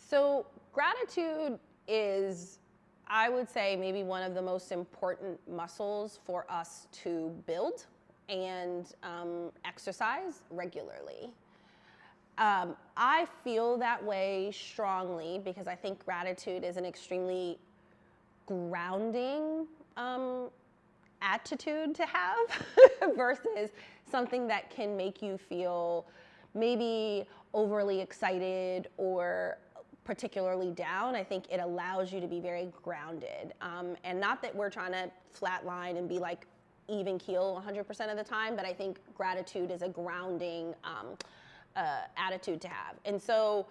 So gratitude is, I would say, maybe one of the most important muscles for us to build and exercise regularly. I feel that way strongly because I think gratitude is an extremely grounding attitude to have versus something that can make you feel maybe overly excited or particularly down. I think it allows you to be very grounded. And not that we're trying to flatline and be like even keel 100% of the time, but I think gratitude is a grounding attitude to have. And so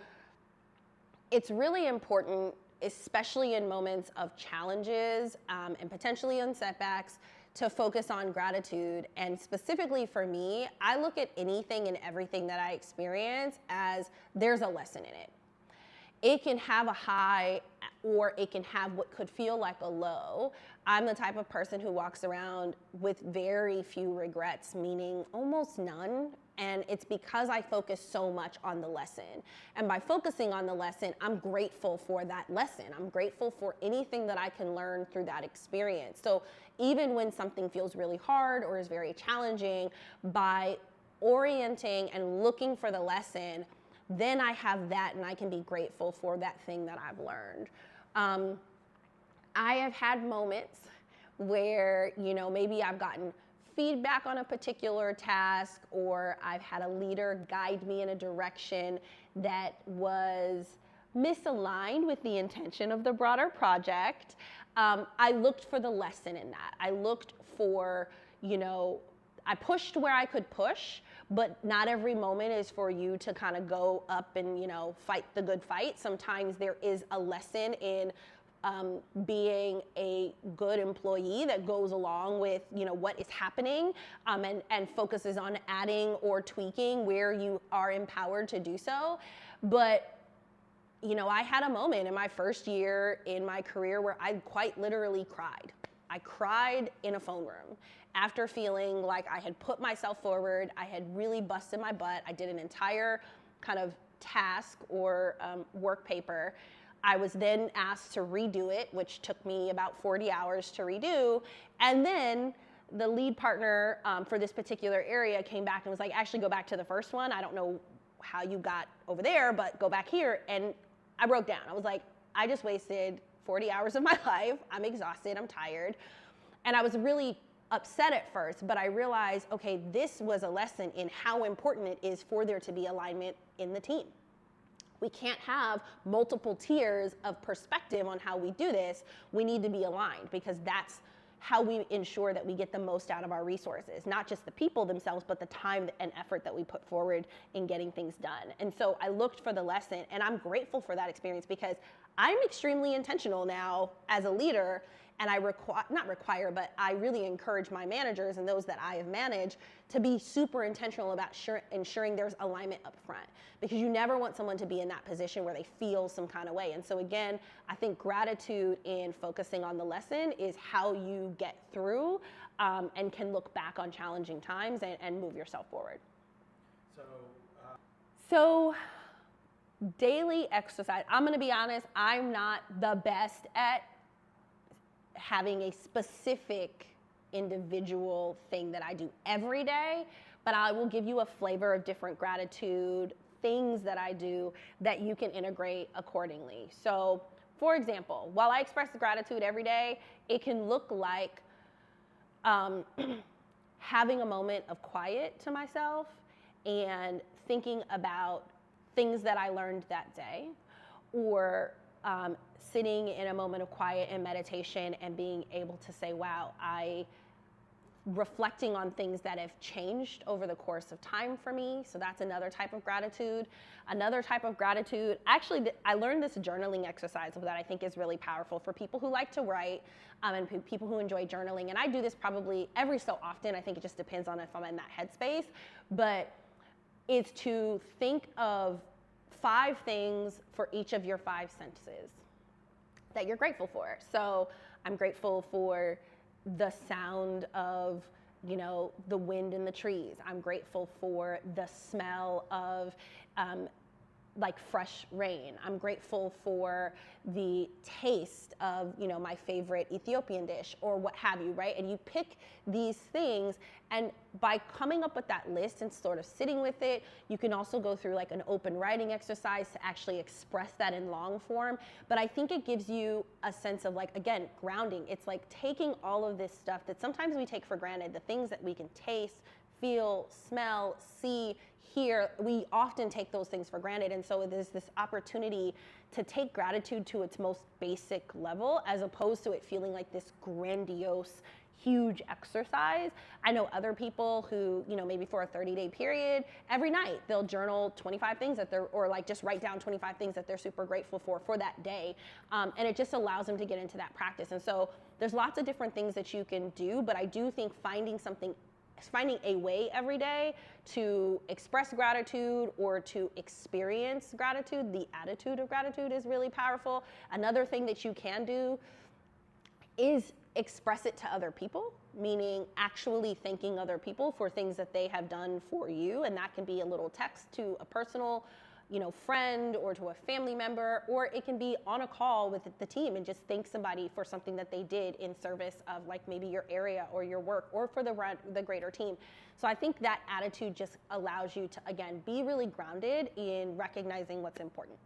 it's really important, especially in moments of challenges and potentially in setbacks, to focus on gratitude. And specifically for me, I look at anything and everything that I experience as there's a lesson in it. It can have a high or it can have what could feel like a low. I'm the type of person who walks around with very few regrets, meaning almost none. And it's because I focus so much on the lesson. And by focusing on the lesson, I'm grateful for that lesson. I'm grateful for anything that I can learn through that experience. So even when something feels really hard or is very challenging, by orienting and looking for the lesson, then I have that and I can be grateful for that thing that I've learned. I have had moments where, maybe I've gotten feedback on a particular task, or I've had a leader guide me in a direction that was misaligned with the intention of the broader project. I looked for the lesson in that. I looked for, I pushed where I could push, but not every moment is for you to kind of go up and, fight the good fight. Sometimes there is a lesson in being a good employee that goes along with, what is happening and focuses on adding or tweaking where you are empowered to do so. But I had a moment in my first year in my career where I quite literally cried. I cried in a phone room after feeling like I had put myself forward. I had really busted my butt. I did an entire kind of task or work paper. I was then asked to redo it, which took me about 40 hours to redo. And then the lead partner for this particular area came back and was like, actually go back to the first one. I don't know how you got over there, but go back here. And I broke down. I was like, I just wasted 40 hours of my life. I'm exhausted. I'm tired. And I was really upset at first, but I realized, okay, this was a lesson in how important it is for there to be alignment in the team. We can't have multiple tiers of perspective on how we do this. We need to be aligned because that's how we ensure that we get the most out of our resources, not just the people themselves, but the time and effort that we put forward in getting things done. And so I looked for the lesson, and I'm grateful for that experience because I'm extremely intentional now as a leader, and I but I really encourage my managers and those that I have managed to be super intentional about ensuring there's alignment up front, because you never want someone to be in that position where they feel some kind of way. And so again, I think gratitude in focusing on the lesson is how you get through and can look back on challenging times and move yourself forward. So daily exercise, I'm gonna be honest, I'm not the best at having a specific individual thing that I do every day, but I will give you a flavor of different gratitude things that I do that you can integrate accordingly. So, for example, while I express gratitude every day, it can look like having a moment of quiet to myself and thinking about things that I learned that day, or sitting in a moment of quiet and meditation and being able to say, wow, reflecting on things that have changed over the course of time for me. So that's another type of gratitude. Another type of gratitude, actually, I learned this journaling exercise that I think is really powerful for people who like to write and people who enjoy journaling. And I do this probably every so often. I think it just depends on if I'm in that headspace. But it's to think of 5 things for each of your 5 senses that you're grateful for. So I'm grateful for the sound of, the wind in the trees. I'm grateful for the smell of like fresh rain. I'm grateful for the taste of, you know, my favorite Ethiopian dish or what have you, right? And you pick these things, and by coming up with that list and sort of sitting with it, you can also go through like an open writing exercise to actually express that in long form. But I think it gives you a sense of like, again, grounding. It's like taking all of this stuff that sometimes we take for granted, the things that we can taste, feel, smell, see, hear, we often take those things for granted. And so there's this opportunity to take gratitude to its most basic level, as opposed to it feeling like this grandiose, huge exercise. I know other people who, you know, maybe for a 30-day period, every night they'll journal 25 things that they're, or like just write down 25 things that they're super grateful for that day. And it just allows them to get into that practice. And so there's lots of different things that you can do, but I do think finding a way every day to express gratitude or to experience gratitude, the attitude of gratitude, is really powerful. Another thing that you can do is express it to other people, meaning actually thanking other people for things that they have done for you. And that can be a little text to a personal, you know, friend or to a family member, or it can be on a call with the team and just thank somebody for something that they did in service of like maybe your area or your work or for the greater team. So I think that attitude just allows you to, again, be really grounded in recognizing what's important.